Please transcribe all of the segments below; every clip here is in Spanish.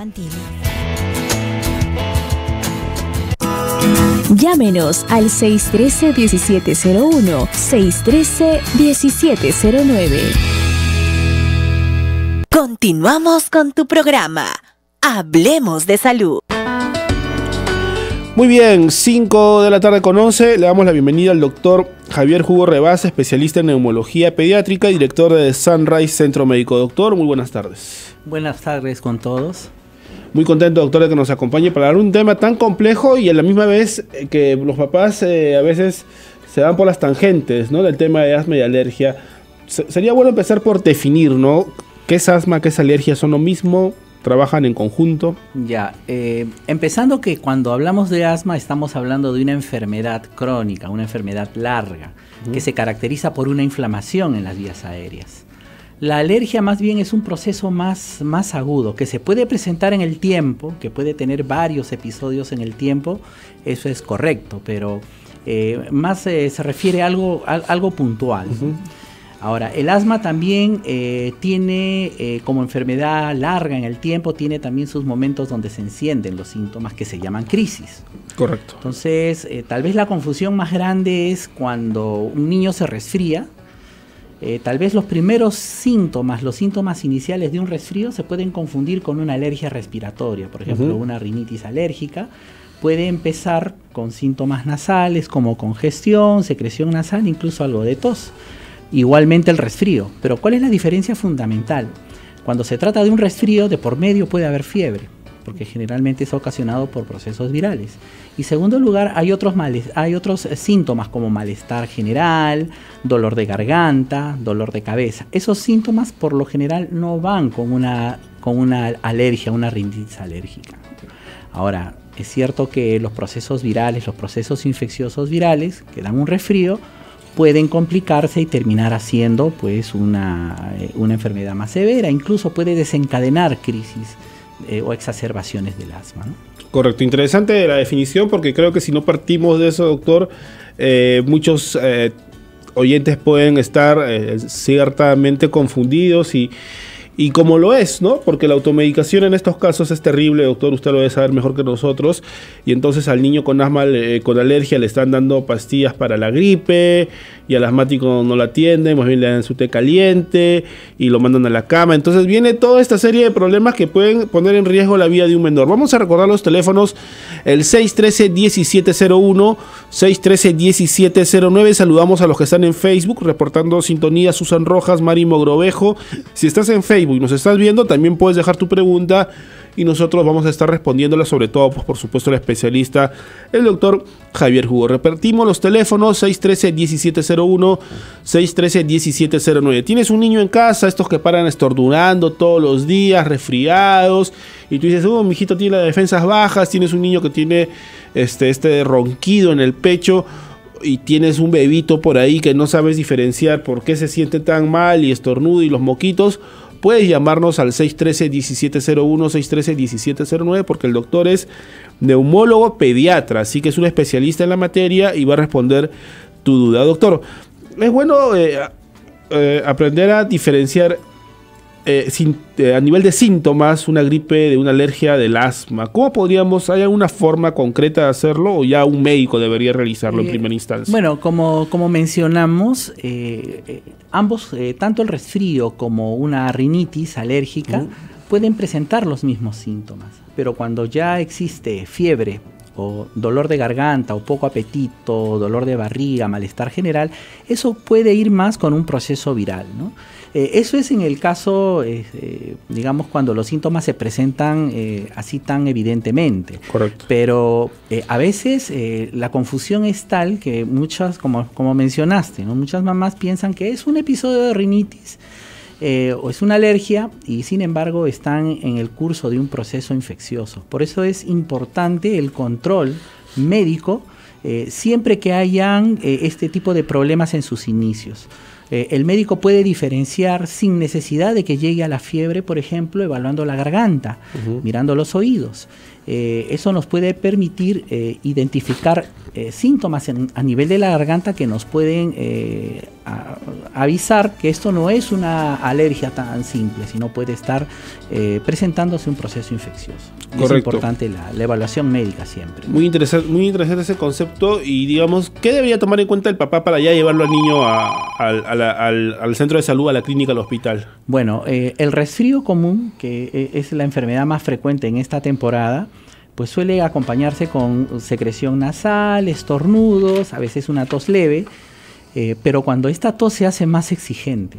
infantil. Llámenos al 613-1701, 613-1709. Continuamos con tu programa. Hablemos de salud. Muy bien, 5 de la tarde con 11. Le damos la bienvenida al doctor Javier Hugo Rebasa, especialista en neumología pediátrica y director de Sunrise Centro Médico. Doctor, muy buenas tardes. Buenas tardes con todos. Muy contento, doctor, de que nos acompañe para hablar de un tema tan complejo y a la misma vez que los papás a veces se van por las tangentes, ¿no? Del tema de asma y alergia. Sería bueno empezar por definir, ¿no? ¿Qué es asma, qué es alergia? ¿Son lo mismo? ¿Trabajan en conjunto? Ya, empezando que cuando hablamos de asma estamos hablando de una enfermedad crónica, una enfermedad larga, que se caracteriza por una inflamación en las vías aéreas. La alergia más bien es un proceso más agudo, que se puede presentar en el tiempo, que puede tener varios episodios en el tiempo, eso es correcto, pero más se refiere a algo puntual. Ahora, el asma también tiene, como enfermedad larga en el tiempo, tiene también sus momentos donde se encienden los síntomas que se llaman crisis. Correcto. Entonces, tal vez la confusión más grande es cuando un niño se resfría. Tal vez los primeros síntomas, los síntomas iniciales de un resfrío se pueden confundir con una alergia respiratoria. Por ejemplo, una rinitis alérgica puede empezar con síntomas nasales como congestión, secreción nasal, incluso algo de tos. Igualmente el resfrío. Pero ¿cuál es la diferencia fundamental? Cuando se trata de un resfrío, de por medio puede haber fiebre, porque generalmente es ocasionado por procesos virales. Y segundo lugar, hay otros síntomas como malestar general, dolor de garganta, dolor de cabeza. Esos síntomas por lo general no van con una alergia, una rinitis alérgica. Ahora, es cierto que los procesos virales, los procesos infecciosos virales que dan un resfrío, pueden complicarse y terminar haciendo pues una enfermedad más severa. Incluso puede desencadenar crisis o exacerbaciones del asma, ¿no? Correcto, interesante la definición, porque creo que si no partimos de eso, doctor, muchos oyentes pueden estar ciertamente confundidos y como lo es, ¿no? Porque la automedicación en estos casos es terrible, doctor, usted lo debe saber mejor que nosotros, y entonces al niño con asma, con alergia, le están dando pastillas para la gripe, y al asmático no la atienden, más bien le dan su té caliente, y lo mandan a la cama. Entonces viene toda esta serie de problemas que pueden poner en riesgo la vida de un menor. Vamos a recordar los teléfonos, el 613-1701, 613-1709, saludamos a los que están en Facebook, reportando sintonía, Susan Rojas, Mari Mogrovejo. Si estás en Facebook y nos estás viendo, también puedes dejar tu pregunta y nosotros vamos a estar respondiéndola, sobre todo, pues, por supuesto, el especialista, el doctor Javier Hugo. Repetimos los teléfonos, 613-1701, 613-1709. Tienes un niño en casa, estos que paran estornudando todos los días, resfriados, y tú dices, mi hijito tiene las defensas bajas, tienes un niño que tiene este ronquido en el pecho, y tienes un bebito por ahí que no sabes diferenciar por qué se siente tan mal y estornudo y los moquitos, puedes llamarnos al 613-1701, 613-1709, porque el doctor es neumólogo pediatra, así que es un especialista en la materia y va a responder tu duda. Doctor, es bueno aprender a diferenciar a nivel de síntomas una gripe de una alergia del asma. ¿Cómo hay alguna forma concreta de hacerlo o ya un médico debería realizarlo en primera instancia? Bueno, como mencionamos, ambos, tanto el resfrío como una rinitis alérgica, pueden presentar los mismos síntomas, pero cuando ya existe fiebre o dolor de garganta o poco apetito, dolor de barriga, malestar general, eso puede ir más con un proceso viral, ¿no? Eso es en el caso, digamos, cuando los síntomas se presentan así tan evidentemente. Correcto. Pero a veces la confusión es tal que muchas, como mencionaste, ¿no? Muchas mamás piensan que es un episodio de rinitis o es una alergia y sin embargo están en el curso de un proceso infeccioso. Por eso es importante el control médico siempre que hayan este tipo de problemas en sus inicios. El médico puede diferenciar sin necesidad de que llegue a la fiebre, por ejemplo, evaluando la garganta, mirando los oídos. Eso nos puede permitir identificar síntomas a nivel de la garganta que nos pueden avisar que esto no es una alergia tan simple, sino puede estar presentándose un proceso infeccioso. Correcto. Es importante la evaluación médica siempre. Muy interesante ese concepto. Y digamos, ¿qué debería tomar en cuenta el papá para ya llevarlo al niño al centro de salud, a la clínica, al hospital? Bueno, el resfrío común, que es la enfermedad más frecuente en esta temporada, pues suele acompañarse con secreción nasal, estornudos, a veces una tos leve, pero cuando esta tos se hace más exigente,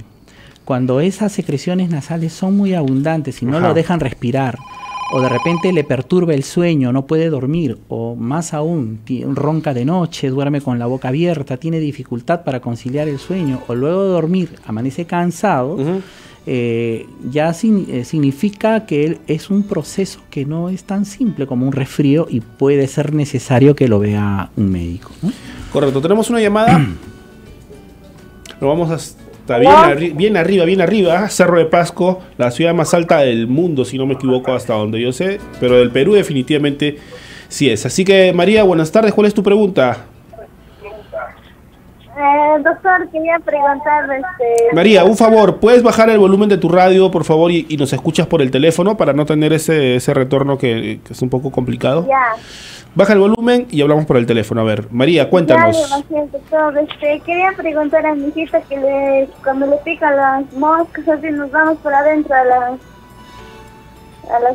cuando esas secreciones nasales son muy abundantes y no lo dejan respirar, o de repente le perturba el sueño, no puede dormir, o más aún, ronca de noche, duerme con la boca abierta, tiene dificultad para conciliar el sueño, o luego de dormir amanece cansado, ya significa que es un proceso que no es tan simple como un resfrío y puede ser necesario que lo vea un médico, ¿no? Correcto, tenemos una llamada. Lo vamos hasta bien arriba, Cerro de Pasco, la ciudad más alta del mundo, si no me equivoco, hasta donde yo sé, pero del Perú definitivamente sí es. Así que, María, buenas tardes, ¿cuál es tu pregunta? Doctor, quería preguntar... María, un favor, ¿puedes bajar el volumen de tu radio, por favor, y nos escuchas por el teléfono para no tener ese retorno que es un poco complicado? Ya. Baja el volumen y hablamos por el teléfono. A ver, María, cuéntanos. Ya, doctor. Quería preguntar a mi hijita que cuando le pican las moscas, así nos vamos por adentro a la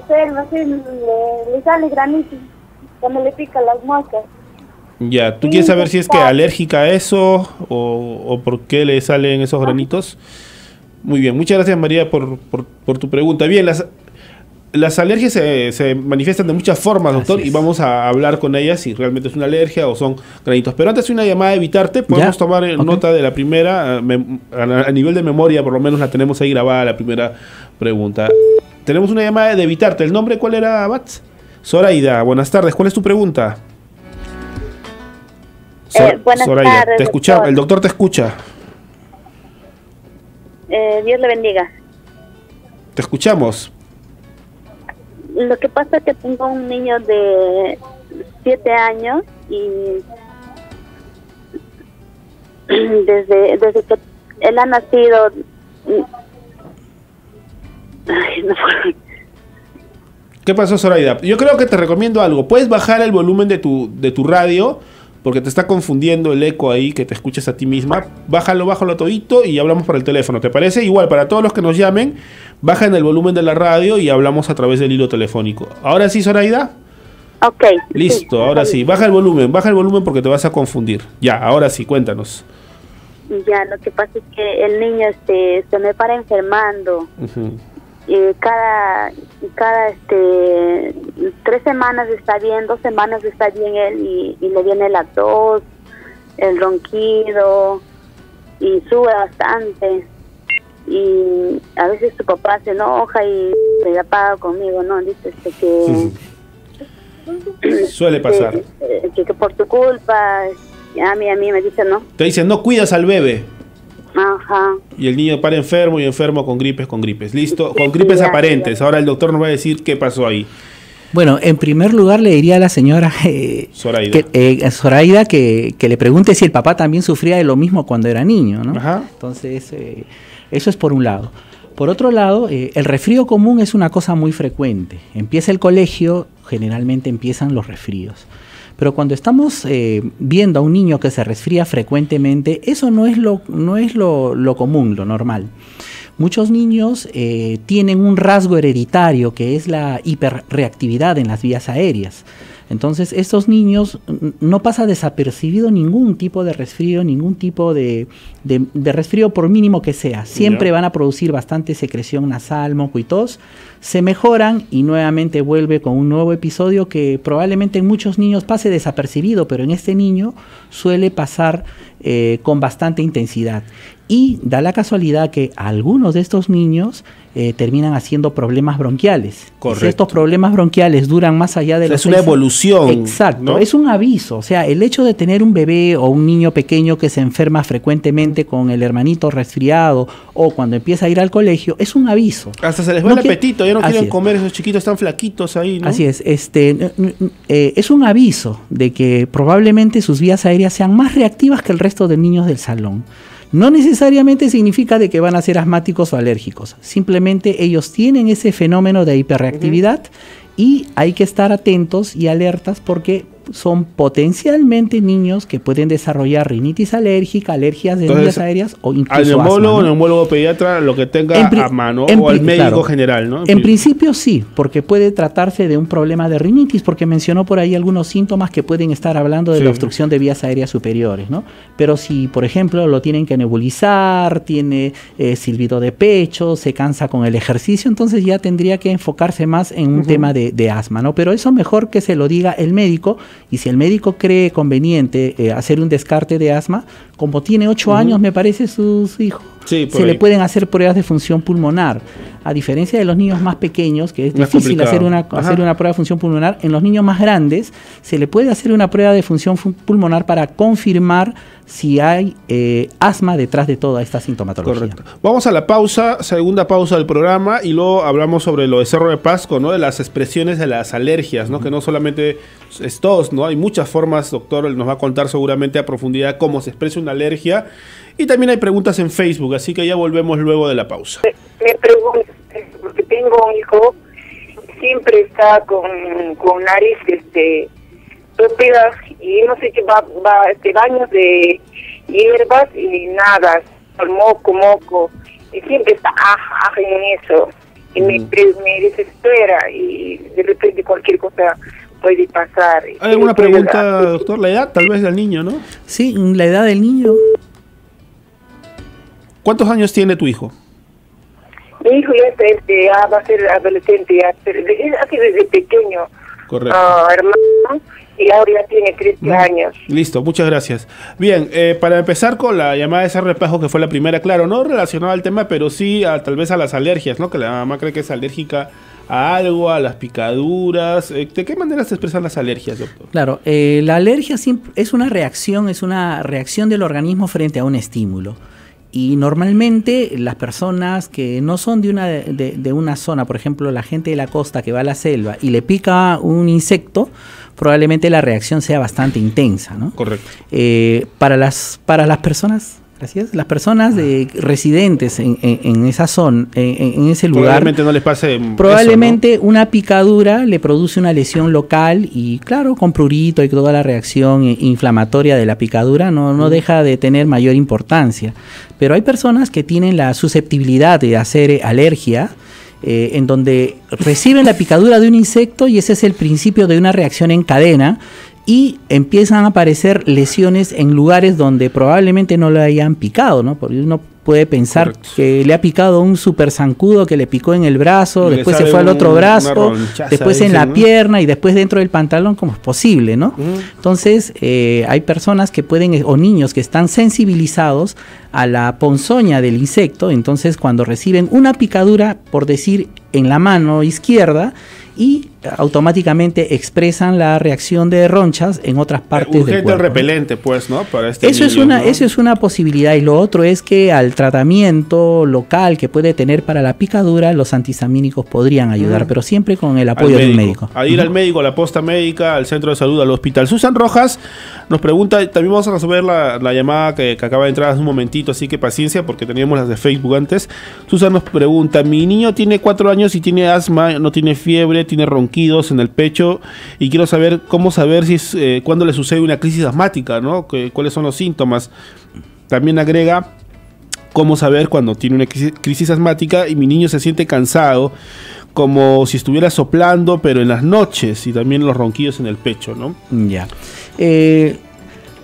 selva, así le sale granito cuando le pican las moscas. Ya, ¿tú quieres saber si es que alérgica a eso o por qué le salen esos granitos? Muy bien, muchas gracias, María, por tu pregunta. Bien, las alergias se manifiestan de muchas formas, doctor, y vamos a hablar con ellas si realmente es una alergia o son granitos. Pero antes de una llamada de Evitarte, podemos tomar nota de la primera, a nivel de memoria, por lo menos la tenemos ahí grabada, la primera pregunta. Tenemos una llamada de Evitarte. ¿El nombre cuál era, Bats? Zoraida, buenas tardes, ¿cuál es tu pregunta? Buenas Zoraida, tardes, te escucha, el doctor te escucha. Dios le bendiga. Te escuchamos. Lo que pasa es que tengo un niño de 7 años y desde que él ha nacido... Ay, no puedo. ¿Qué pasó, Zoraida? Yo creo que te recomiendo algo. Puedes bajar el volumen de tu radio, porque te está confundiendo el eco ahí, que te escuches a ti misma. Bájalo todito y hablamos por el teléfono, ¿te parece? Igual, para todos los que nos llamen, bajen el volumen de la radio y hablamos a través del hilo telefónico. ¿Ahora sí, Zoraida? Ok. Listo, ahora sí. Baja el volumen porque te vas a confundir. Ya, ahora sí, cuéntanos. Ya, lo que pasa es que el niño se me para enfermando. Cada 3 semanas está bien, 2 semanas está bien él y le viene la tos, el ronquido y sube bastante y a veces su papá se enoja y se apaga conmigo, ¿no? Dice que suele pasar que por tu culpa, a mí me dice no. Te dicen no cuidas al bebé. Ajá. Y el niño para enfermo y enfermo con gripes. Listo, con gripes aparentes. Ahora el doctor nos va a decir qué pasó ahí. Bueno, en primer lugar le diría a la señora Zoraida que le pregunte si el papá también sufría de lo mismo cuando era niño, ¿no? Ajá. Entonces, eso es por un lado. Por otro lado, el resfrío común es una cosa muy frecuente. Empieza el colegio, generalmente empiezan los resfríos. Pero cuando estamos viendo a un niño que se resfría frecuentemente, eso no es lo común, lo normal. Muchos niños tienen un rasgo hereditario que es la hiperreactividad en las vías aéreas. Entonces, estos niños no pasa desapercibido ningún tipo de resfrío, ningún tipo de resfrío por mínimo que sea. Siempre van a producir bastante secreción nasal, moco y tos. Se mejoran y nuevamente vuelve con un nuevo episodio que probablemente en muchos niños pase desapercibido, pero en este niño suele pasar con bastante intensidad. Y da la casualidad que algunos de estos niños terminan haciendo problemas bronquiales. Correcto. Si estos problemas bronquiales duran más allá de los es una evolución. Exacto, ¿no? Es un aviso. O sea, el hecho de tener un bebé o un niño pequeño que se enferma frecuentemente con el hermanito resfriado o cuando empieza a ir al colegio, es un aviso. Hasta se les va el apetito, ya no quieren comer, esos chiquitos tan flaquitos ahí, ¿no? Así es. Es un aviso de que probablemente sus vías aéreas sean más reactivas que el resto de niños del salón. No necesariamente significa de que van a ser asmáticos o alérgicos, simplemente ellos tienen ese fenómeno de hiperreactividad y hay que estar atentos y alertas porque son potencialmente niños que pueden desarrollar rinitis alérgica, alergias de vías aéreas o incluso al neumólogo, asma, ¿no? Neumólogo pediatra, lo que tenga a mano, o al médico claro, general, ¿no? En principio sí, porque puede tratarse de un problema de rinitis, porque mencionó por ahí algunos síntomas que pueden estar hablando de la obstrucción de vías aéreas superiores, ¿no? Pero si, por ejemplo, lo tienen que nebulizar, tiene silbido de pecho, se cansa con el ejercicio, entonces ya tendría que enfocarse más en un tema de asma, ¿no? Pero eso mejor que se lo diga el médico, y si el médico cree conveniente hacer un descarte de asma, como tiene 8 años, me parece, su hijo, se le pueden hacer pruebas de función pulmonar. A diferencia de los niños más pequeños, que es difícil hacer una prueba de función pulmonar, en los niños más grandes se le puede hacer una prueba de función pulmonar para confirmar si hay asma detrás de toda esta sintomatología. Correcto. Vamos a la pausa, segunda pausa del programa, y luego hablamos sobre lo de Cerro de Pasco, ¿no? De las expresiones de las alergias, ¿no? Que no solamente es tos, ¿no? Hay muchas formas, doctor, él nos va a contar seguramente a profundidad cómo se expresa una alergia. Y también hay preguntas en Facebook, así que ya volvemos luego de la pausa. Me pregunto, porque tengo un hijo, siempre está con nariz próspera, y no sé qué va baños de hierbas y nada, moco, y siempre está en eso, y me desespera, y de repente cualquier cosa puede pasar. ¿Hay alguna pregunta, doctor? La edad tal vez del niño, ¿no? Sí, la edad del niño. ¿Cuántos años tiene tu hijo? Mi hijo ya va a ser adolescente, así desde pequeño. Correcto. Hermano, y ahora ya tiene 13 años. Listo, muchas gracias. Bien, para empezar con la llamada de Cerro de Pasco, que fue la primera, claro, no relacionada al tema, pero sí tal vez a las alergias, ¿no? Que la mamá cree que es alérgica a algo, a las picaduras. ¿De qué manera se expresan las alergias, doctor? Claro, la alergia es una reacción del organismo frente a un estímulo. Y normalmente las personas que no son de una zona, por ejemplo, la gente de la costa que va a la selva y le pica un insecto, probablemente la reacción sea bastante intensa, ¿no? Correcto. Para las personas... Gracias. Las personas residentes en esa zona, en ese lugar, probablemente no les pase probablemente eso, ¿no? Una picadura le produce una lesión local y claro, con prurito y toda la reacción inflamatoria de la picadura no deja de tener mayor importancia. Pero hay personas que tienen la susceptibilidad de hacer alergia, en donde reciben la picadura de un insecto y ese es el principio de una reacción en cadena, y empiezan a aparecer lesiones en lugares donde probablemente no le hayan picado, ¿no? Porque uno puede pensar que le ha picado un super zancudo que le picó en el brazo, después se fue al otro brazo, después en la pierna y después dentro del pantalón, ¿cómo es posible, no? Entonces, hay personas que pueden, o niños que están sensibilizados a la ponzoña del insecto, entonces cuando reciben una picadura, por decir, en la mano izquierda, y automáticamente expresan la reacción de ronchas en otras partes del cuerpo. Repelente, pues, ¿no? Para Eso es una posibilidad. Y lo otro es que al tratamiento local que puede tener para la picadura, los antihistamínicos podrían ayudar, pero siempre con el apoyo de un médico. A ir al médico, a la posta médica, al centro de salud, al hospital. Susan Rojas nos pregunta, también vamos a resolver la llamada que acaba de entrar hace un momentito, así que paciencia porque teníamos las de Facebook antes. Susan nos pregunta, mi niño tiene 4 años y tiene asma, no tiene fiebre, tiene ronquidos en el pecho y quiero saber cómo saber si cuándo le sucede una crisis asmática, ¿no? ¿Cuáles son los síntomas? También agrega cómo saber cuando tiene una crisis asmática y mi niño se siente cansado, como si estuviera soplando, pero en las noches, y también los ronquidos en el pecho, ¿no? Ya.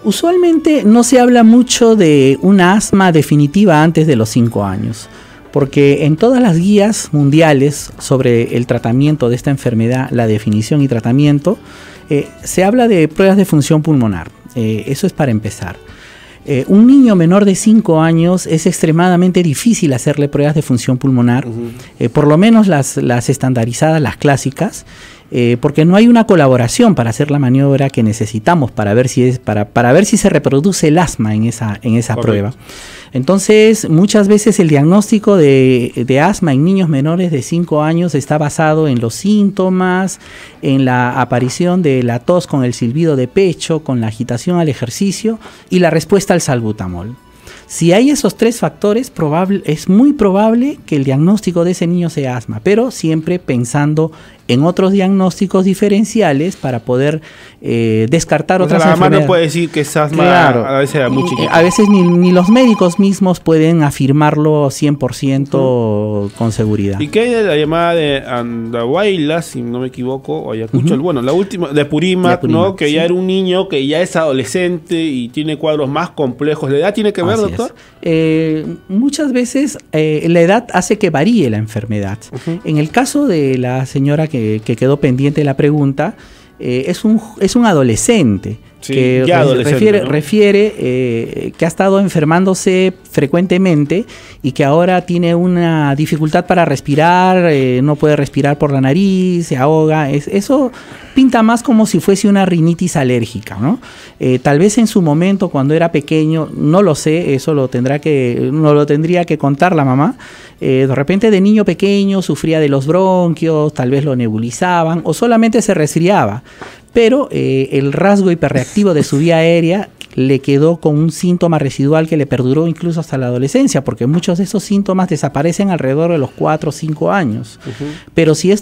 Usualmente no se habla mucho de una asma definitiva antes de los 5 años. Porque en todas las guías mundiales sobre el tratamiento de esta enfermedad, la definición y tratamiento, se habla de pruebas de función pulmonar. Eso es para empezar. Un niño menor de 5 años es extremadamente difícil hacerle pruebas de función pulmonar, por lo menos las estandarizadas, las clásicas, porque no hay una colaboración para hacer la maniobra que necesitamos para ver si se reproduce el asma en esa prueba. Entonces, muchas veces el diagnóstico de asma en niños menores de 5 años está basado en los síntomas, en la aparición de la tos con el silbido de pecho, con la agitación al ejercicio y la respuesta al salbutamol. Si hay esos 3 factores, es muy probable que el diagnóstico de ese niño sea asma, pero siempre pensando en otros diagnósticos diferenciales para poder descartar otras enfermedades. La mamá no puede decir que es asma, claro, a veces era muy chiquito. A veces ni los médicos mismos pueden afirmarlo 100% con seguridad. ¿Y qué hay de la llamada de Andahuayla, si no me equivoco, o Ayacucho? Bueno, la última, de Purímac, ¿no? Que ya era un niño que ya es adolescente y tiene cuadros más complejos. ¿La edad tiene que ver, doctor? Muchas veces la edad hace que varíe la enfermedad. En el caso de la señora que quedó pendiente la pregunta, es un adolescente. Sí, que refiere que ha estado enfermándose frecuentemente y que ahora tiene una dificultad para respirar, no puede respirar por la nariz, se ahoga. Eso pinta más como si fuese una rinitis alérgica, ¿no? Tal vez en su momento, cuando era pequeño, no lo sé, eso lo tendría que contar la mamá. De repente de niño pequeño sufría de los bronquios, tal vez lo nebulizaban o solamente se resfriaba. Pero el rasgo hiperreactivo de su vía aérea le quedó con un síntoma residual que le perduró incluso hasta la adolescencia, porque muchos de esos síntomas desaparecen alrededor de los 4 o 5 años. Pero si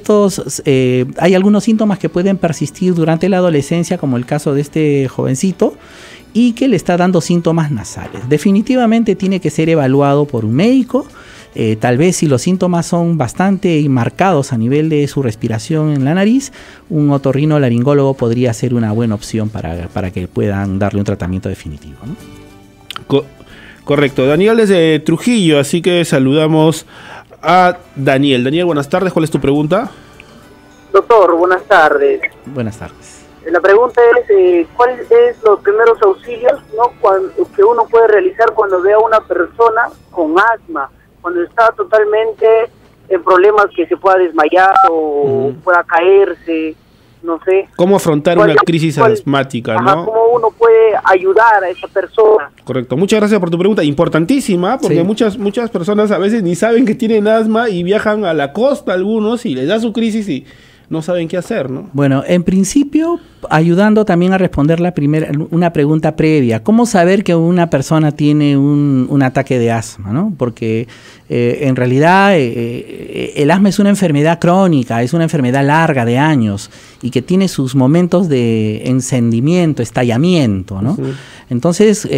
hay algunos síntomas que pueden persistir durante la adolescencia, como el caso de este jovencito, y que le está dando síntomas nasales. Definitivamente tiene que ser evaluado por un médico. Tal vez si los síntomas son bastante marcados a nivel de su respiración en la nariz, un otorrinolaringólogo podría ser una buena opción para que puedan darle un tratamiento definitivo, ¿no? Correcto. Daniel desde Trujillo, así que saludamos a Daniel. Daniel, buenas tardes. ¿Cuál es tu pregunta? Doctor, buenas tardes. Buenas tardes. La pregunta es, ¿cuáles son los primeros auxilios, ¿no? que uno puede realizar cuando ve a una persona con asma? Cuando está totalmente en problemas que se pueda desmayar o pueda caerse, no sé. ¿Cómo afrontar una crisis asmática, no? ¿Cómo uno puede ayudar a esa persona? Correcto. Muchas gracias por tu pregunta. Importantísima, porque muchas personas a veces ni saben que tienen asma y viajan a la costa algunos y les da su crisis y no saben qué hacer, ¿no? Bueno, en principio, ayudando también a responder una pregunta previa. ¿Cómo saber que una persona tiene un ataque de asma, ¿no? Porque en realidad el asma es una enfermedad crónica, es una enfermedad larga de años y que tiene sus momentos de encendimiento, estallamiento, ¿no? Entonces,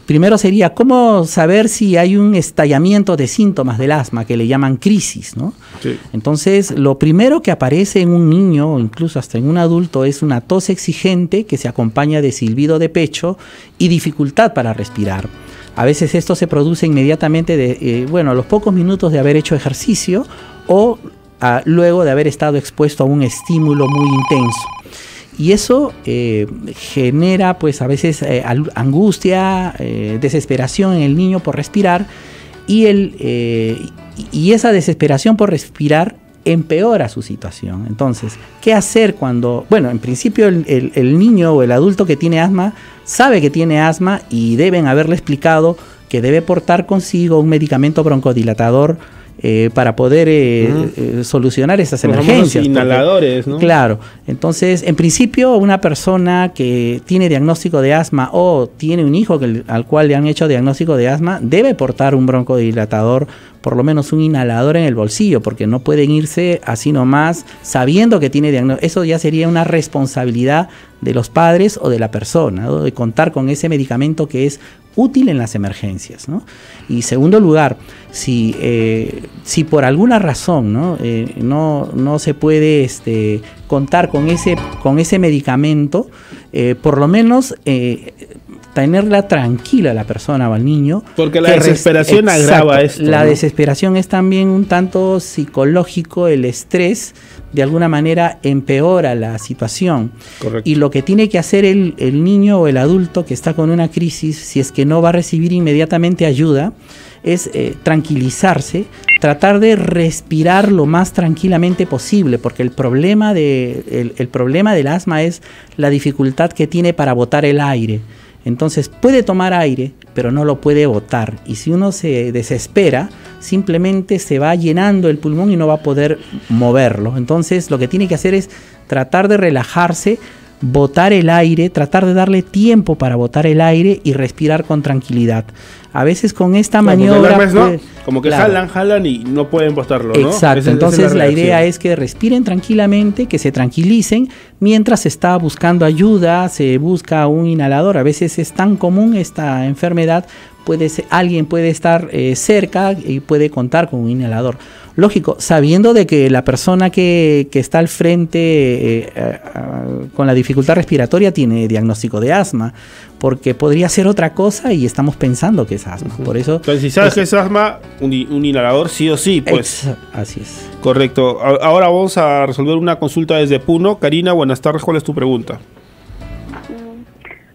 primero sería, ¿cómo saber si hay un estallamiento de síntomas del asma que le llaman crisis, ¿no? Sí. Entonces, lo primero que aparece en un niño o incluso hasta en un adulto es una tos exigente que se acompaña de silbido de pecho y dificultad para respirar. A veces esto se produce inmediatamente a los pocos minutos de haber hecho ejercicio o luego de haber estado expuesto a un estímulo muy intenso. Y eso genera pues a veces angustia, desesperación en el niño por respirar y esa desesperación por respirar empeora su situación. Entonces, ¿qué hacer cuando, en principio el niño o el adulto que tiene asma sabe que tiene asma y deben haberle explicado que debe portar consigo un medicamento broncodilatador para poder solucionar esas emergencias. Inhaladores, ¿no? Claro. Entonces, en principio, una persona que tiene diagnóstico de asma o tiene un hijo al cual le han hecho diagnóstico de asma debe portar un broncodilatador, por lo menos un inhalador en el bolsillo, porque no pueden irse así nomás sabiendo que tiene diagnóstico. Eso ya sería una responsabilidad de los padres o de la persona, ¿no? De contar con ese medicamento que es útil en las emergencias, ¿no? Y segundo lugar, si por alguna razón no se puede contar con ese medicamento, por lo menos tenerla tranquila a la persona o al niño. Porque la desesperación agrava esto. La desesperación es también un tanto psicológico, el estrés de alguna manera empeora la situación. Correcto. Y lo que tiene que hacer el niño o el adulto que está con una crisis, si es que no va a recibir inmediatamente ayuda, es tranquilizarse, tratar de respirar lo más tranquilamente posible, porque el problema del asma es la dificultad que tiene para botar el aire. Entonces puede tomar aire, pero no lo puede botar. Y si uno se desespera, simplemente se va llenando el pulmón y no va a poder moverlo. Entonces lo que tiene que hacer es tratar de relajarse, botar el aire, tratar de darle tiempo para botar el aire y respirar con tranquilidad. A veces con esta maniobra... Como que jalan y no pueden botarlo, ¿no? Exacto, entonces la idea es que respiren tranquilamente, que se tranquilicen, mientras se está buscando ayuda, se busca un inhalador. A veces es tan común esta enfermedad, alguien puede estar cerca y puede contar con un inhalador. Lógico, sabiendo de que la persona que está al frente con la dificultad respiratoria tiene diagnóstico de asma, porque podría ser otra cosa y estamos pensando que es asma. Por eso, entonces, si sabes que es asma, un inhalador sí o sí, pues. Así es. Correcto. Ahora vamos a resolver una consulta desde Puno. Karina, buenas tardes. ¿Cuál es tu pregunta?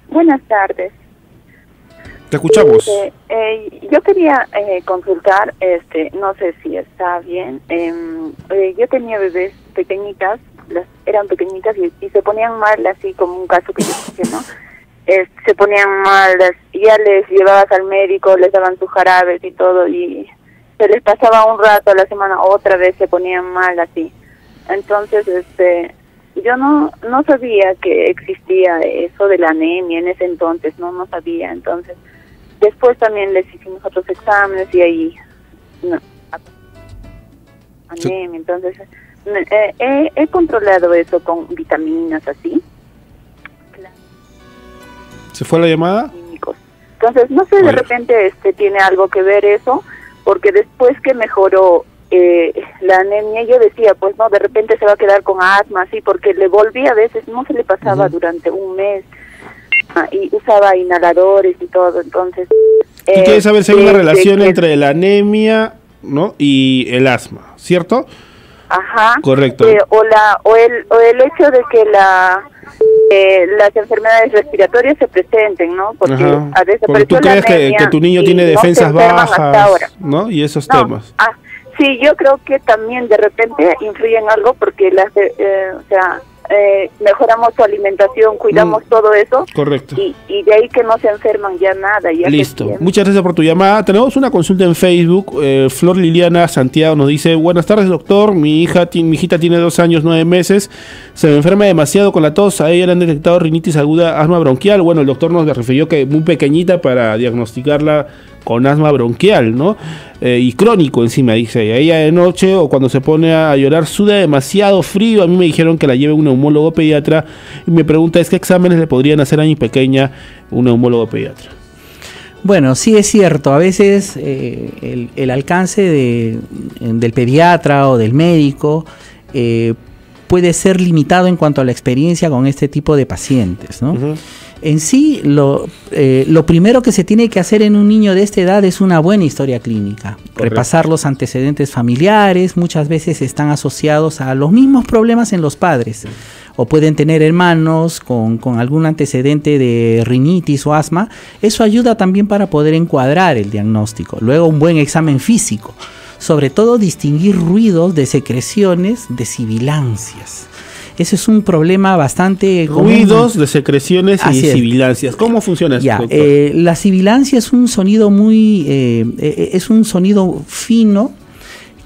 Buenas tardes. Te escuchamos. Yo quería consultar, no sé si está bien. Yo tenía bebés pequeñitas, eran pequeñitas y se ponían mal, así como un caso que yo dije, ¿no? Se ponían mal, ya les llevabas al médico, les daban sus jarabes y todo, y se les pasaba un rato a la semana, otra vez se ponían mal, así. Entonces, yo no sabía que existía eso de la anemia en ese entonces, no sabía. Entonces, después también les hicimos otros exámenes y ahí anemia. Entonces, he controlado eso con vitaminas, así. ¿Se fue la llamada? Entonces, no sé, de repente tiene algo que ver eso, porque después que mejoró la anemia, yo decía, pues no, de repente se va a quedar con asma, así, porque le volví a veces, no se le pasaba durante un mes, y usaba inhaladores y todo. Entonces, tú quieres saber si hay una relación entre la anemia, ¿no?, y el asma, ¿cierto? Ajá. Correcto. O el hecho de que las enfermedades respiratorias se presenten, ¿no? Porque a veces porque tú crees que tu niño tiene defensas bajas, ¿no? Y esos temas. Sí, yo creo que también de repente influyen algo porque mejoramos su alimentación, cuidamos todo eso. Correcto. Y de ahí que no se enferman ya nada. Ya listo. Muchas gracias por tu llamada. Tenemos una consulta en Facebook. Flor Liliana Santiago nos dice: buenas tardes, doctor. Mi hijita tiene 2 años, 9 meses. Se me enferma demasiado con la tos. A ella le han detectado rinitis aguda, asma bronquial. Bueno, el doctor nos refirió que muy pequeñita para diagnosticarla con asma bronquial, ¿no? Y crónico encima, dice. Y a ella de noche o cuando se pone a llorar suda demasiado frío. A mí me dijeron que la lleve un neumólogo pediatra y me pregunta es qué exámenes le podrían hacer a mi pequeña un neumólogo pediatra. Bueno, sí es cierto, a veces el alcance del pediatra o del médico puede ser limitado en cuanto a la experiencia con este tipo de pacientes, ¿no? En sí, lo primero que se tiene que hacer en un niño de esta edad es una buena historia clínica. Correcto. Repasar los antecedentes familiares, muchas veces están asociados a los mismos problemas en los padres. O pueden tener hermanos con algún antecedente de rinitis o asma. Eso ayuda también para poder encuadrar el diagnóstico. Luego, un buen examen físico. Sobre todo, distinguir ruidos de secreciones de sibilancias. Ese es un problema bastante común. Ruidos de secreciones y sibilancias. ¿Cómo funciona eso? La sibilancia es un sonido es un sonido fino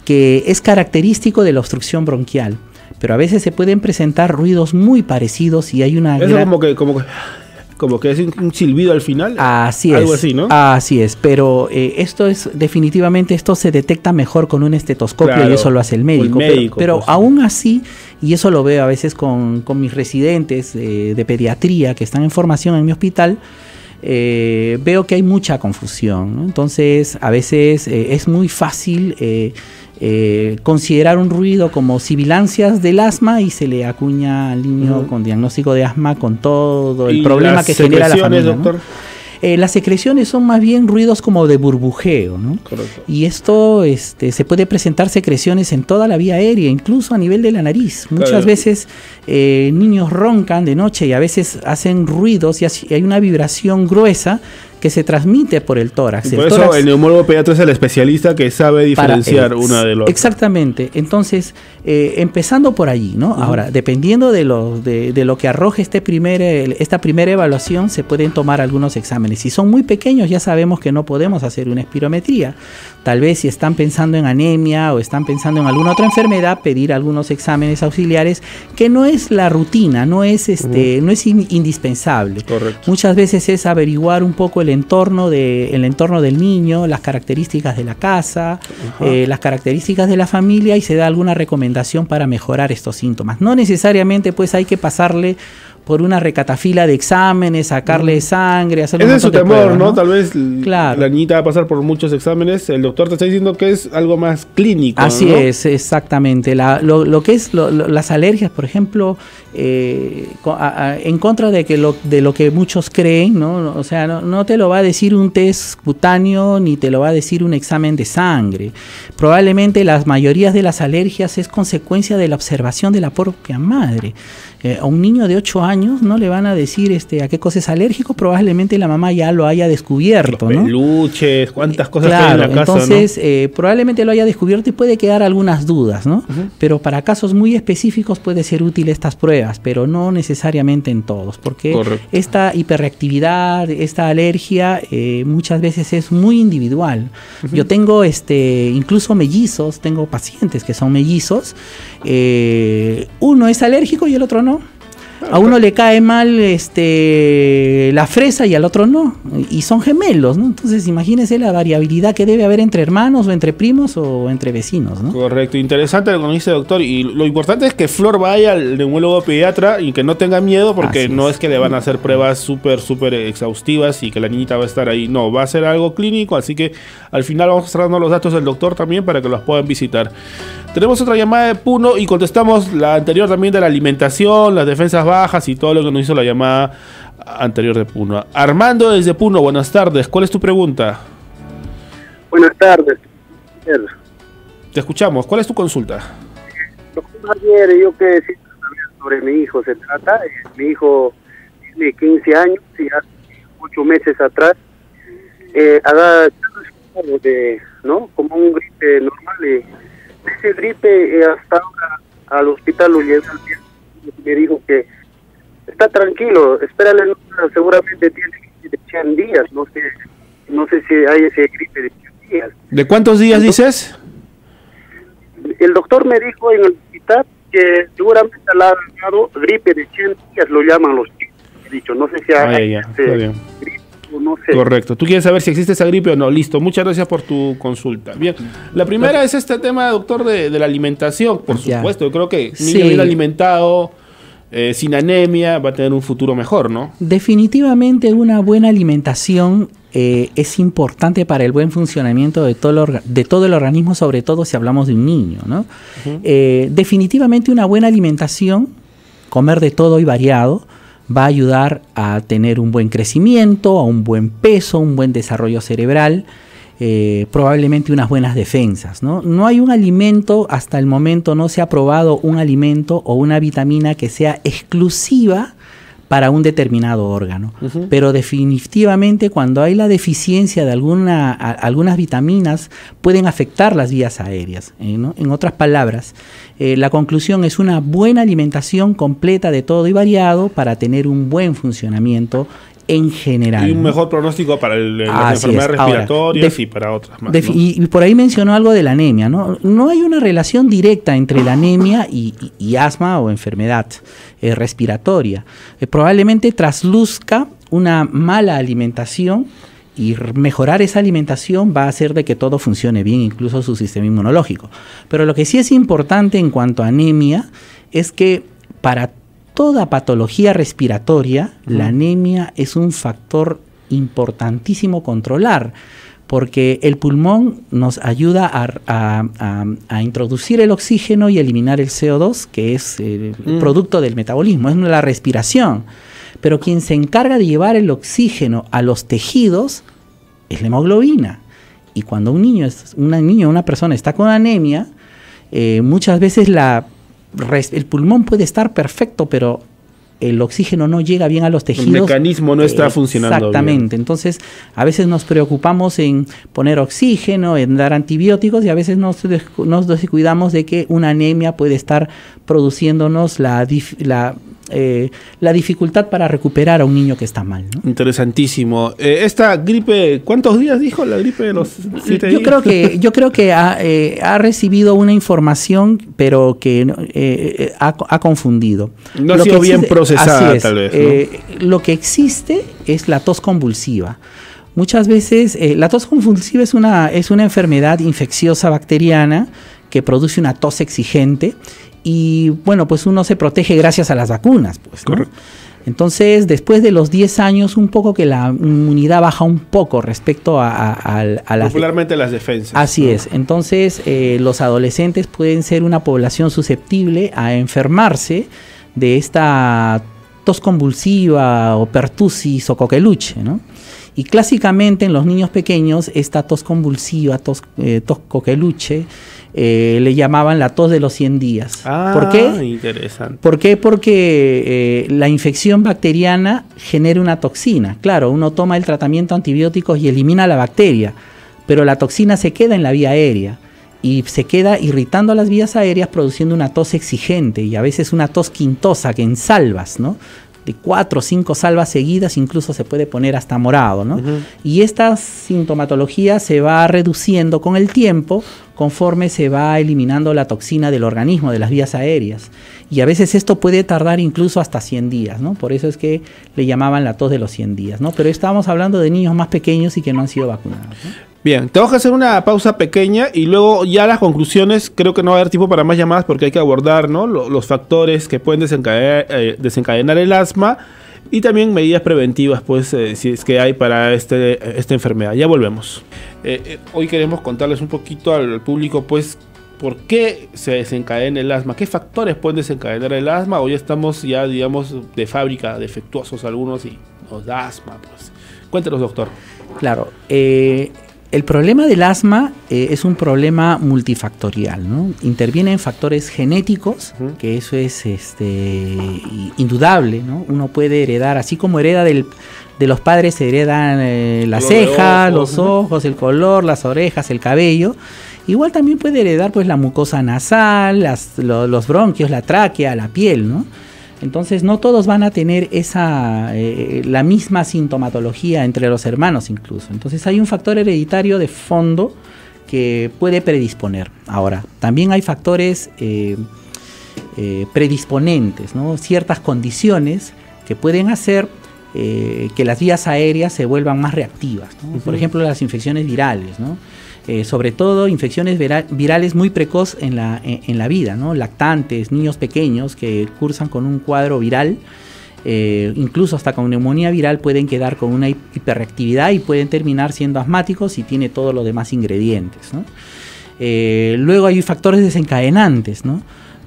que es característico de la obstrucción bronquial. Pero a veces se pueden presentar ruidos muy parecidos y hay una... Eso como que es un silbido al final. Así es. Algo así, ¿no? Así es, pero esto se detecta mejor con un estetoscopio, claro, y eso lo hace el médico. Pero pues, aún así, y eso lo veo a veces con mis residentes de pediatría que están en formación en mi hospital, veo que hay mucha confusión, ¿no? Entonces, a veces es muy fácil considerar un ruido como sibilancias del asma y se le acuña al niño con diagnóstico de asma con todo el problema que genera la familia, doctor, ¿no? Las secreciones son más bien ruidos como de burbujeo, ¿no? Correcto. Y esto se puede presentar secreciones en toda la vía aérea, incluso a nivel de la nariz. Muchas veces niños roncan de noche y a veces hacen ruidos y hay una vibración gruesa que se transmite por el tórax. Y por eso el neumólogo pediatra es el especialista que sabe diferenciar una de la otra. Exactamente. Entonces, empezando por allí, ¿no? Ahora, dependiendo de lo que arroje esta primera evaluación, se pueden tomar algunos exámenes. Si son muy pequeños, ya sabemos que no podemos hacer una espirometría. Tal vez si están pensando en anemia o están pensando en alguna otra enfermedad, pedir algunos exámenes auxiliares, que no es la rutina, no es indispensable. Correcto. Muchas veces es averiguar un poco el entorno del niño, las características de la casa, las características de la familia, y se da alguna recomendación para mejorar estos síntomas. No necesariamente pues hay que pasarle por una recatafila de exámenes, sacarle sangre, hacerle ese es su temor, pruebas, ¿no? Tal vez claro, la niñita va a pasar por muchos exámenes. El doctor te está diciendo que es algo más clínico, así ¿no? es, exactamente. Lo que es las alergias, por ejemplo, en contra de lo que muchos creen, ¿no? O sea, no te lo va a decir un test cutáneo ni te lo va a decir un examen de sangre. Probablemente las mayorías de las alergias es consecuencia de la observación de la propia madre. A un niño de 8 años no le van a decir a qué cosa es alérgico, probablemente la mamá ya lo haya descubierto, Los ¿no? peluches, cuántas cosas Claro, que hay en la casa, entonces, ¿no? Probablemente lo haya descubierto y puede quedar algunas dudas, ¿no? Pero para casos muy específicos puede ser útil estas pruebas, pero no necesariamente en todos, porque correcto, esta hiperreactividad, esta alergia, muchas veces es muy individual. Yo tengo incluso mellizos, tengo pacientes que son mellizos, uno es alérgico y el otro no. A uno le cae mal la fresa y al otro no, y son gemelos, ¿no? Entonces imagínense la variabilidad que debe haber entre hermanos o entre primos o entre vecinos, ¿no? Correcto, interesante lo que nos dice, doctor, y lo importante es que Flor vaya al neumólogo pediatra y que no tenga miedo, porque no es que le van a hacer pruebas súper exhaustivas y que la niñita va a estar ahí, no, va a ser algo clínico, así que al final vamos a estar dando los datos del doctor también para que los puedan visitar. Tenemos otra llamada de Puno y contestamos la anterior también de la alimentación, las defensas bajas y todo lo que nos hizo la llamada anterior de Puno. Armando desde Puno, buenas tardes. ¿Cuál es tu pregunta? Buenas tardes. Te escuchamos. ¿Cuál es tu consulta? Doctor Javier, yo que sí sobre mi hijo se trata. Mi hijo tiene 15 años y hace 8 meses atrás haga ¿no? Como un gripe normal. Ese gripe hasta ahora al hospital lo llevé al día. Me dijo que está tranquilo, espérale, seguramente tiene gripe de 100 días, no sé si hay ese gripe de 100 días. ¿De cuántos días dices? El doctor me dijo en el hospital que seguramente le ha dado gripe de 100 días, lo llaman los chicos, he dicho, no sé si hay gripe o no sé. Correcto, tú quieres saber si existe esa gripe o no, listo, muchas gracias por tu consulta. Bien, la primera es este tema, doctor, de la alimentación, por supuesto, yo creo que niño bien alimentado, sin anemia, va a tener un futuro mejor, ¿no? Definitivamente una buena alimentación es importante para el buen funcionamiento de todo el organismo, sobre todo si hablamos de un niño, ¿no? Definitivamente una buena alimentación, comer de todo y variado, va a ayudar a tener un buen crecimiento, a un buen peso, un buen desarrollo cerebral, probablemente unas buenas defensas, ¿no? No hay un alimento, hasta el momento no se ha probado un alimento o una vitamina que sea exclusiva para un determinado órgano. Pero definitivamente cuando hay la deficiencia de algunas vitaminas pueden afectar las vías aéreas, ¿no? En otras palabras, la conclusión es una buena alimentación completa de todo y variado para tener un buen funcionamiento en general. Y un mejor pronóstico para las enfermedades respiratorias y para otras más, ¿no? Y por ahí mencionó algo de la anemia, ¿no? No hay una relación directa entre la anemia y asma o enfermedad respiratoria. Probablemente trasluzca una mala alimentación, y mejorar esa alimentación va a hacer de que todo funcione bien, incluso su sistema inmunológico. Pero lo que sí es importante en cuanto a anemia es que para toda patología respiratoria, la anemia es un factor importantísimo controlar, porque el pulmón nos ayuda a introducir el oxígeno y eliminar el CO2, que es el producto del metabolismo, es la respiración. Pero quien se encarga de llevar el oxígeno a los tejidos es la hemoglobina. Y cuando una persona está con anemia, muchas veces el pulmón puede estar perfecto, pero el oxígeno no llega bien a los tejidos. El mecanismo no está funcionando exactamente. Bien. Entonces, a veces nos preocupamos en poner oxígeno, en dar antibióticos, y a veces nos descuidamos de que una anemia puede estar produciéndonos la dificultad para recuperar a un niño que está mal, ¿no? Interesantísimo. Esta gripe, ¿cuántos días dijo la gripe de los 7 días? Yo creo que ha recibido una información, pero que ha confundido. No ha sido bien procesada, tal vez, ¿no? Lo que existe es la tos convulsiva. Muchas veces la tos convulsiva es una enfermedad infecciosa bacteriana que produce una tos exigente. Y bueno, pues uno se protege gracias a las vacunas, pues, ¿no? Correcto. Entonces, después de los 10 años, un poco que la inmunidad baja un poco respecto a las... Popularmente las defensas. Así es. Entonces, los adolescentes pueden ser una población susceptible a enfermarse de esta tos convulsiva o pertussis o coqueluche, ¿no? Y clásicamente en los niños pequeños, esta tos convulsiva, tos coqueluche, le llamaban la tos de los 100 días. ¿Por qué? Interesante. ¿Por qué? Porque la infección bacteriana genera una toxina. Claro, uno toma el tratamiento antibiótico y elimina la bacteria, pero la toxina se queda en la vía aérea y se queda irritando las vías aéreas, produciendo una tos exigente y a veces una tos quintosa, que en salvas, ¿no? De 4 o 5 salvas seguidas incluso se puede poner hasta morado, ¿no? Y esta sintomatología se va reduciendo con el tiempo conforme se va eliminando la toxina del organismo, de las vías aéreas. Y a veces esto puede tardar incluso hasta 100 días, ¿no? Por eso es que le llamaban la tos de los 100 días, ¿no? Pero estamos hablando de niños más pequeños y que no han sido vacunados, ¿no? Bien, tengo que hacer una pausa pequeña y luego ya las conclusiones. Creo que no va a haber tiempo para más llamadas porque hay que abordar, ¿no?, los factores que pueden desencadenar el asma y también medidas preventivas, pues, si es que hay para esta enfermedad. Ya volvemos. Hoy queremos contarles un poquito al público, pues, por qué se desencadena el asma, qué factores pueden desencadenar el asma. Hoy estamos ya, digamos, de fábrica, defectuosos algunos y nos da asma, pues. Cuéntenos, doctor. Claro, el problema del asma es un problema multifactorial, ¿no? Intervienen factores genéticos, que eso es indudable, ¿no? Uno puede heredar, así como hereda de los padres, se heredan las cejas, los ojos, el color, las orejas, el cabello. Igual también puede heredar, pues, la mucosa nasal, los bronquios, la tráquea, la piel, ¿no? Entonces no todos van a tener la misma sintomatología entre los hermanos incluso. Entonces hay un factor hereditario de fondo que puede predisponer. Ahora, también hay factores predisponentes, ¿no? Ciertas condiciones que pueden hacer que las vías aéreas se vuelvan más reactivas, ¿no? Por ejemplo, las infecciones virales, ¿no? Sobre todo infecciones virales muy precoz en la vida, ¿no? Lactantes, niños pequeños que cursan con un cuadro viral, incluso hasta con neumonía viral, pueden quedar con una hiperreactividad y pueden terminar siendo asmáticos si tiene todos los demás ingredientes, ¿no? Luego hay factores desencadenantes, ¿no?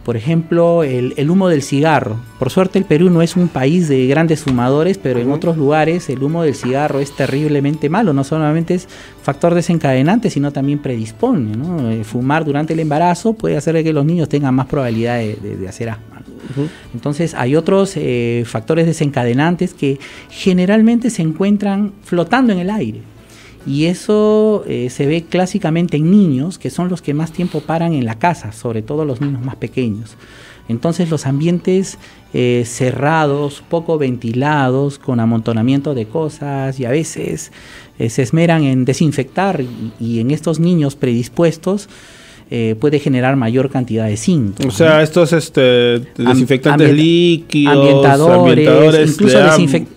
Por ejemplo, el humo del cigarro. Por suerte el Perú no es un país de grandes fumadores, pero en otros lugares el humo del cigarro es terriblemente malo. No solamente es factor desencadenante, sino también predispone, ¿no? Fumar durante el embarazo puede hacer que los niños tengan más probabilidad de hacer asma. Entonces hay otros factores desencadenantes que generalmente se encuentran flotando en el aire. Y eso se ve clásicamente en niños, que son los que más tiempo paran en la casa, sobre todo los niños más pequeños. Entonces los ambientes cerrados, poco ventilados, con amontonamiento de cosas, y a veces se esmeran en desinfectar, y en estos niños predispuestos puede generar mayor cantidad de síntomas. O sea, estos desinfectantes líquidos, ambientadores incluso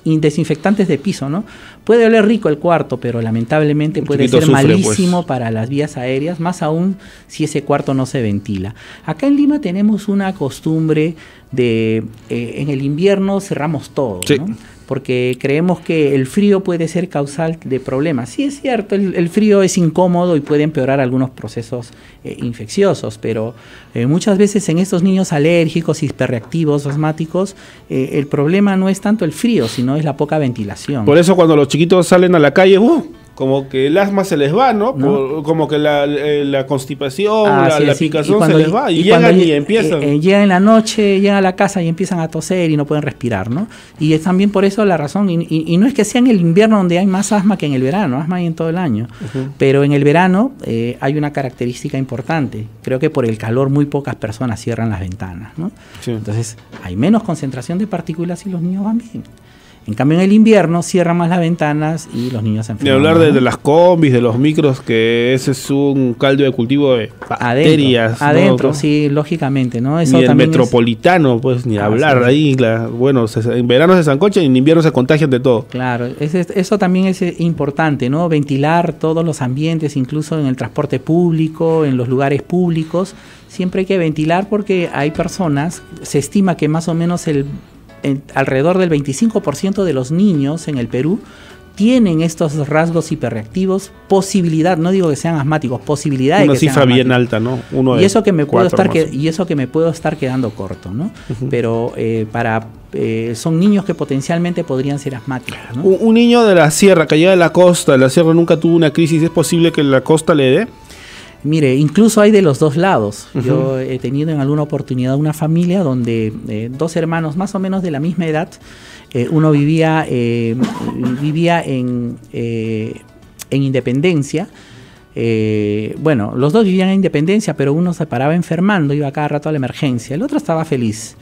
desinfectantes de piso, ¿no? Puede oler rico el cuarto, pero lamentablemente puede ser malísimo, pues, para las vías aéreas, más aún si ese cuarto no se ventila. Acá en Lima tenemos una costumbre de, en el invierno cerramos todo, sí, ¿no? Porque creemos que el frío puede ser causal de problemas. Sí, es cierto, el frío es incómodo y puede empeorar algunos procesos infecciosos, pero muchas veces en estos niños alérgicos, hiperreactivos, asmáticos, el problema no es tanto el frío, sino es la poca ventilación. Por eso cuando los chiquitos salen a la calle, como que el asma se les va, ¿no? Como que la constipación, la picazón se les va y llegan y empiezan. Llegan en la noche, llegan a la casa y empiezan a toser y no pueden respirar, ¿no? Y es también por eso la razón, y no es que sea en el invierno donde hay más asma que en el verano, asma hay en todo el año, pero en el verano hay una característica importante. Creo que por el calor muy pocas personas cierran las ventanas, ¿no? Sí. Entonces hay menos concentración de partículas y los niños van bien. En cambio, en el invierno cierran más las ventanas y los niños se enferman. Y hablar de las combis, de los micros, que ese es un caldo de cultivo de bacterias. Adentro, ¿no? Sí, lógicamente, ¿no? Eso ni el metropolitano, pues, ni hablar. Sí. Ahí, bueno, en verano se zancocha y en invierno se contagian de todo. Claro, eso también es importante, ¿no? Ventilar todos los ambientes, incluso en el transporte público, en los lugares públicos. Siempre hay que ventilar porque hay personas, se estima que más o menos alrededor del 25% de los niños en el Perú tienen estos rasgos hiperreactivos, posibilidad, no digo que sean asmáticos, posibilidad de que sean asmáticos. Una cifra bien alta, ¿no? Y eso que me puedo estar quedando corto, ¿no? Pero son niños que potencialmente podrían ser asmáticos, ¿no? Un niño de la sierra, que llega de la costa, la sierra nunca tuvo una crisis, ¿es posible que la costa le dé? Mire, incluso hay de los dos lados. Yo he tenido en alguna oportunidad una familia donde dos hermanos más o menos de la misma edad, uno vivía en Independencia. Bueno, los dos vivían en Independencia, pero uno se paraba enfermando, iba cada rato a la emergencia. El otro estaba feliz.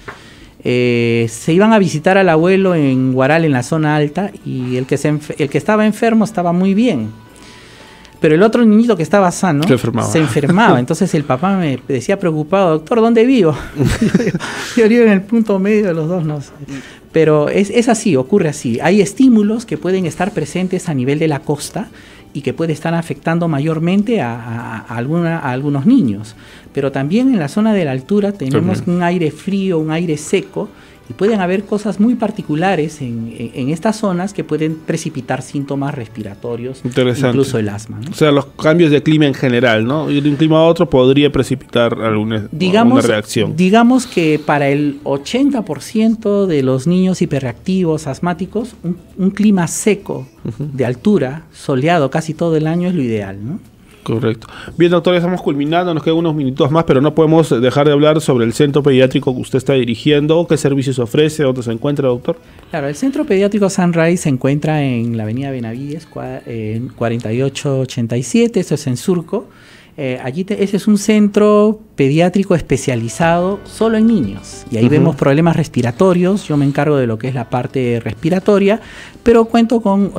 Se iban a visitar al abuelo en Guaral, en la zona alta, y el que estaba enfermo estaba muy bien. Pero el otro niñito que estaba sano se enfermaba. Entonces el papá me decía preocupado, doctor, ¿dónde vivo? Yo vivo en el punto medio de los dos, no sé. Pero es así, ocurre así. Hay estímulos que pueden estar presentes a nivel de la costa y que pueden estar afectando mayormente a algunos niños. Pero también en la zona de la altura tenemos un aire frío, un aire seco, y pueden haber cosas muy particulares en estas zonas que pueden precipitar síntomas respiratorios, incluso el asma, ¿no? O sea, los cambios de clima en general, ¿no? Ir de un clima a otro podría precipitar alguna reacción. Digamos que para el 80% de los niños hiperreactivos, asmáticos, un clima seco, de altura, soleado casi todo el año es lo ideal, ¿no? Correcto. Bien, doctor, ya estamos culminando, nos quedan unos minutos más, pero no podemos dejar de hablar sobre el centro pediátrico que usted está dirigiendo. ¿Qué servicios ofrece? ¿Dónde se encuentra, doctor? Claro, el centro pediátrico Sunrise se encuentra en la avenida Benavides, 4887, esto es en Surco. Ese es un centro pediátrico especializado solo en niños y ahí vemos problemas respiratorios. Yo me encargo de lo que es la parte respiratoria, pero cuento con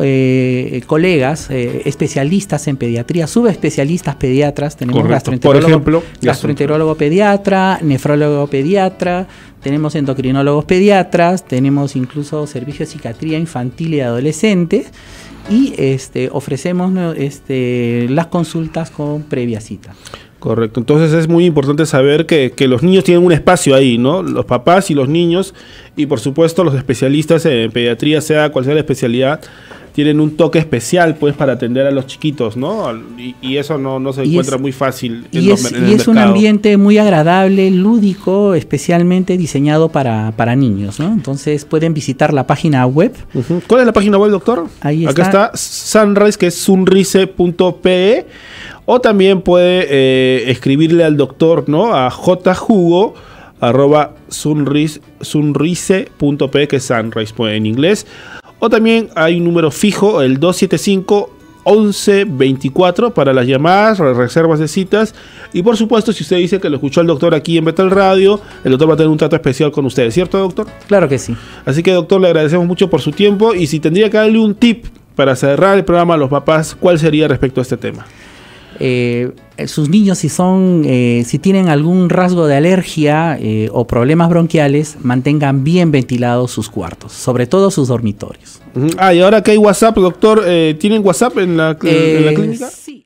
colegas especialistas en pediatría, subespecialistas pediatras. Tenemos gastroenterólogo pediatra, nefrólogo pediatra, tenemos endocrinólogos pediatras, tenemos incluso servicio de psiquiatría infantil y adolescente. Y ofrecemos las consultas con previa cita. Correcto, entonces es muy importante saber que los niños tienen un espacio ahí, ¿no? Los papás y los niños, y por supuesto los especialistas en pediatría, sea cual sea la especialidad, tienen un toque especial, pues, para atender a los chiquitos, ¿no? Y eso no se encuentra muy fácil en el mercado. Y es un ambiente muy agradable, lúdico, especialmente diseñado para niños, ¿no? Entonces pueden visitar la página web. ¿Cuál es la página web, doctor? Ahí está. Acá está Sunrise, que es sunrise.pe, o también puede escribirle al doctor, ¿no? A jjugo@sunrise.pe, que es Sunrise, pues, en inglés. O también hay un número fijo, el 275-1124, para las llamadas, reservas de citas. Y por supuesto, si usted dice que lo escuchó el doctor aquí en Betel Radio, el doctor va a tener un trato especial con ustedes, ¿cierto, doctor? Claro que sí. Así que, doctor, le agradecemos mucho por su tiempo. Y si tendría que darle un tip para cerrar el programa a los papás, ¿cuál sería respecto a este tema? Sus niños, si tienen algún rasgo de alergia o problemas bronquiales, mantengan bien ventilados sus cuartos, sobre todo sus dormitorios. Y ahora que hay WhatsApp, doctor, ¿tienen WhatsApp en la clínica? Sí.